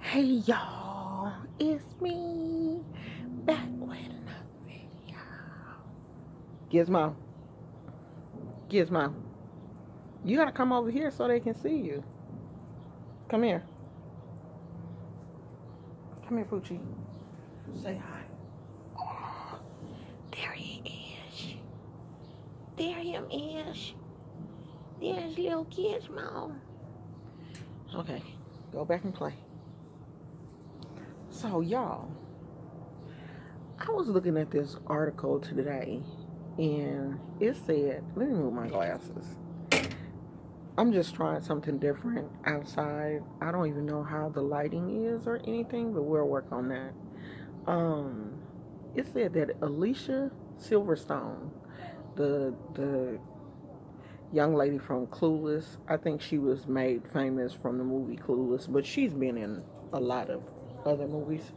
Hey y'all, it's me back with another video. Gizmo, Gizmo, you gotta come over here so they can see you. Come here. Come here, Poochie. Say hi. Oh, there he is. There him is. There's little Gizmo. Okay, go back and play. So y'all, I was looking at this article today and it said, let me move my glasses. I'm just trying something different outside. I don't even know how the lighting is or anything, but we'll work on that. It said that Alicia Silverstone, the young lady from Clueless, I think she was made famous from the movie Clueless, but she's been in a lot of other movies,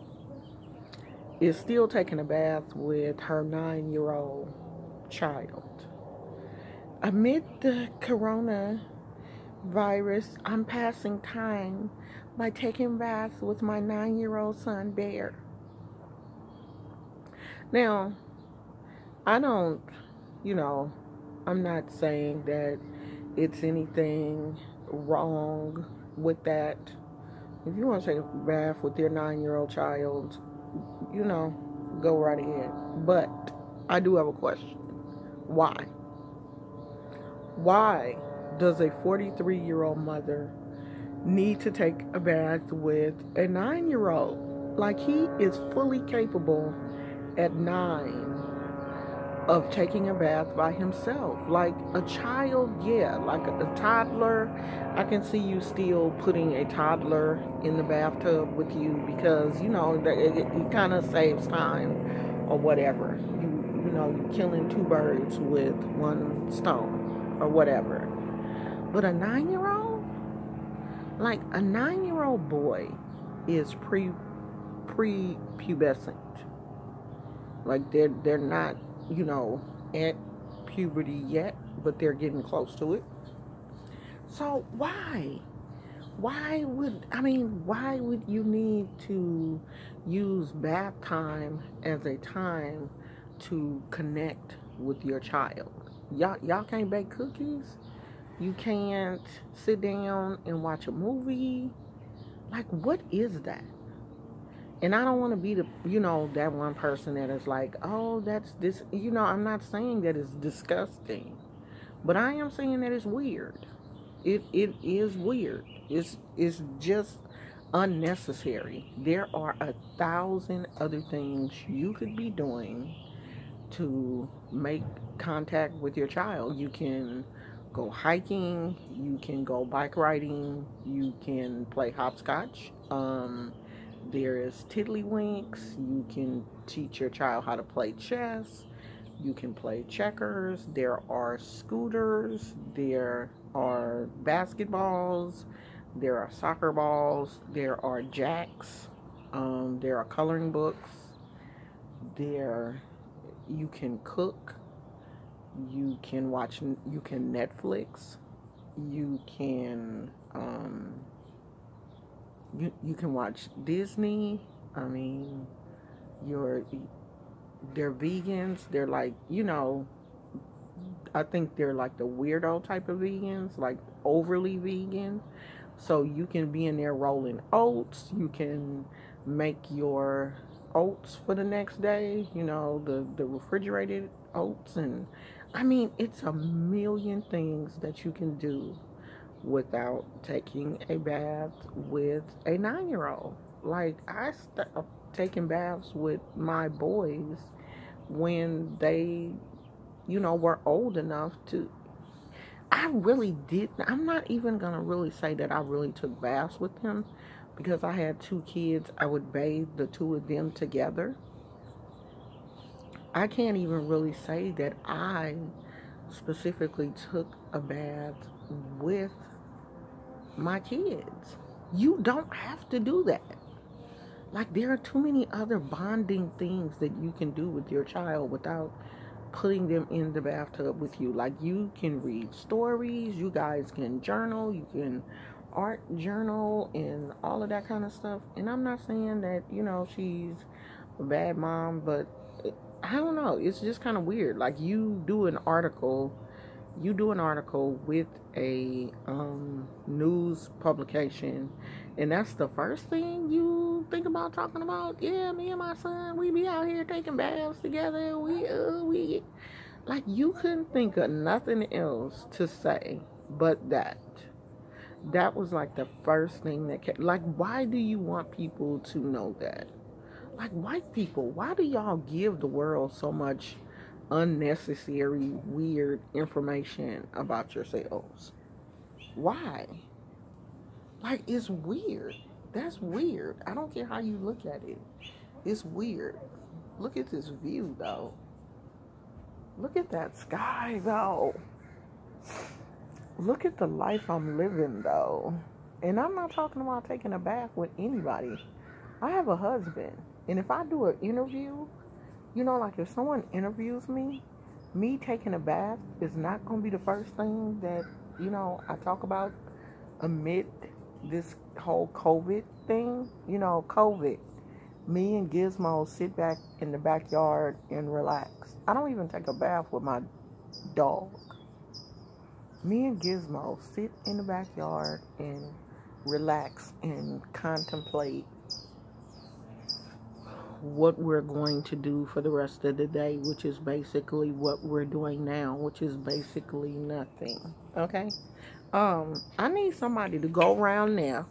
is still taking a bath with her 9-year-old child. Amid the coronavirus, I'm passing time by taking baths with my 9-year-old son, Bear. Now, I don't, I'm not saying that it's anything wrong with that. If you want to take a bath with your 9-year-old child, go right ahead. But I do have a question. Why? Why does a 43-year-old mother need to take a bath with a 9-year-old? Like, he is fully capable at 9 of taking a bath by himself. Like a child, yeah, like a toddler. I can see you still putting a toddler in the bathtub with you because, it kind of saves time or whatever. You're killing two birds with one stone or whatever. But a 9-year-old? Like, a 9-year-old boy is pre-pubescent. Like, they're not, at puberty yet, but they're getting close to it. So why would you need to use bath time as a time to connect with your child? Y'all can't bake cookies? You can't sit down and watch a movie? Like, what is that? And I don't want to be that one person that is like, oh, that's this, I'm not saying that it's disgusting, but I am saying that it's weird. It is weird. It's just unnecessary. There are 1,000 other things you could be doing to make contact with your child. You can go hiking, you can go bike riding, you can play hopscotch. There is tiddlywinks. You can teach your child how to play chess. You can play checkers. There are scooters. There are basketballs. There are soccer balls. There are jacks. There are coloring books. You can cook. You can watch. You can Netflix. You can. You can watch Disney. I mean, they're vegans. They're like, I think they're like the weirdo type of vegans, like overly vegan. So you can be in there rolling oats. You can make your oats for the next day, the refrigerated oats. And I mean, it's a million things that you can do without taking a bath with a 9-year-old. Like, I stopped taking baths with my boys when they, were old enough to. I really did. I'm not even going to really say that I really took baths with them because I had 2 kids. I would bathe the 2 of them together. I can't even really say that I specifically took a bath with my kids. You don't have to do that. Like, there are too many other bonding things that you can do with your child without putting them in the bathtub with you. Like, you can read stories, you guys can journal, you can art journal and all of that kind of stuff. And I'm not saying that, you know, she's a bad mom, but I don't know, it's just kind of weird. Like, you do an article with a news publication, and that's the first thing you think about talking about. Yeah, me and my son, we be out here taking baths together. We like, you couldn't think of nothing else to say but that. That was like the first thing that kept, like, why do you want people to know that? Like, white people, why do y'all give the world so much unnecessary, weird information about yourselves? Why? Like, it's weird. That's weird. I don't care how you look at it. It's weird. Look at this view, though. Look at that sky, though. Look at the life I'm living, though. And I'm not talking about taking a bath with anybody. I have a husband. And if I do an interview, you know, like, if someone interviews me taking a bath is not going to be the first thing that, you know, I talk about amid this whole COVID thing. You know, COVID. Me and Gizmo sit back in the backyard and relax. I don't even take a bath with my dog. Me and Gizmo sit in the backyard and relax and contemplate what we're going to do for the rest of the day, which is basically what we're doing now, which is basically nothing. Okay? I need somebody to go around there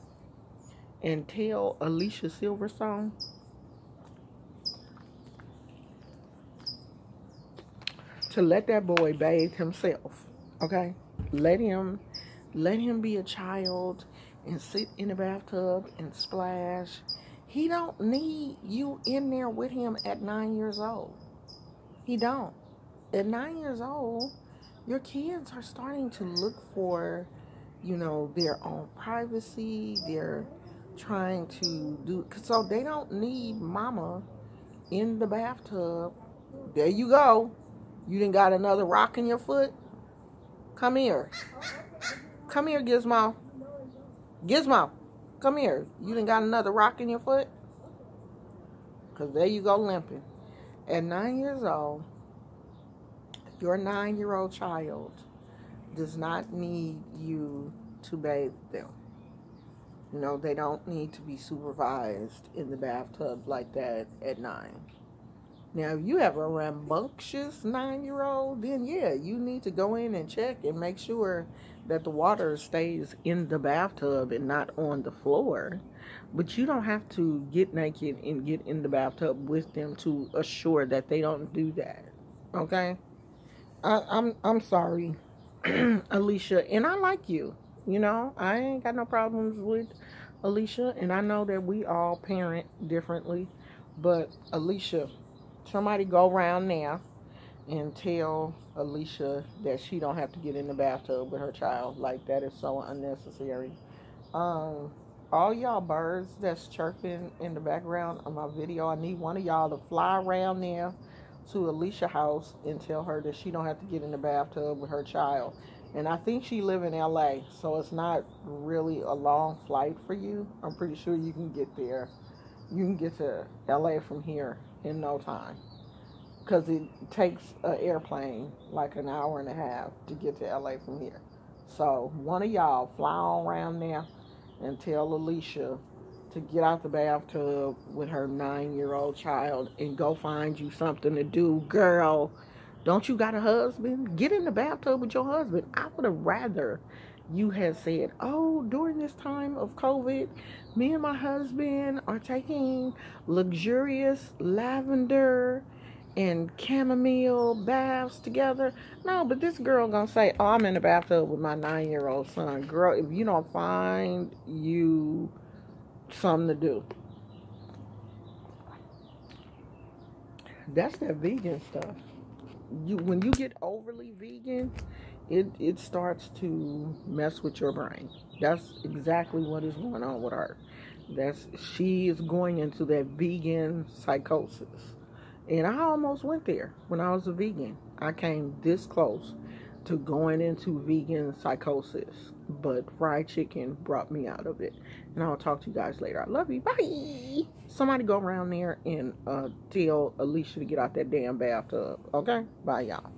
and tell Alicia Silverstone to let that boy bathe himself. Okay? Let him be a child and sit in the bathtub and splash. He don't need you in there with him at 9 years old. He don't. At 9 years old, your kids are starting to look for, you know, their own privacy. They're trying to do, so they don't need mama in the bathtub. There you go. You done got another rock in your foot? Come here. Come here, Gizmo. Gizmo. Come here. You done got another rock in your foot? Because there you go limping. At 9 years old, your 9-year-old child does not need you to bathe them. You know, they don't need to be supervised in the bathtub like that at 9. Now, if you have a rambunctious 9-year-old, then yeah, you need to go in and check and make sure that the water stays in the bathtub and not on the floor. But you don't have to get naked and get in the bathtub with them to assure that they don't do that. Okay? I'm sorry, Alicia, and I like you. You know, I ain't got no problems with Alicia, and I know that we all parent differently. But Alicia, somebody go around now and tell Alicia that she don't have to get in the bathtub with her child. Like, that is so unnecessary. All y'all birds that's chirping in the background of my video, I need one of y'all to fly around there to Alicia's house and tell her that she don't have to get in the bathtub with her child. And I think she live in LA, so it's not really a long flight for you. I'm pretty sure you can get there. You can get to LA from here in no time, because it takes an airplane like an hour and a half to get to LA from here. So one of y'all fly on around there and tell Alicia to get out the bathtub with her 9-year-old child and go find you something to do. Girl, don't you got a husband? Get in the bathtub with your husband. I would have rather you had said, oh, during this time of COVID, me and my husband are taking luxurious lavender and chamomile baths together. No, but this girl gonna say, oh, I'm in the bathtub with my 9-year-old son. Girl, if you don't find you something to do. That's that vegan stuff. When you get overly vegan, it starts to mess with your brain. That's exactly what is going on with her. She is going into that vegan psychosis. And I almost went there when I was a vegan. I came this close to going into vegan psychosis, but fried chicken brought me out of it. And I'll talk to you guys later. I love you. Bye. Somebody go around there and tell Alicia to get out that damn bathtub. Okay? Bye, y'all.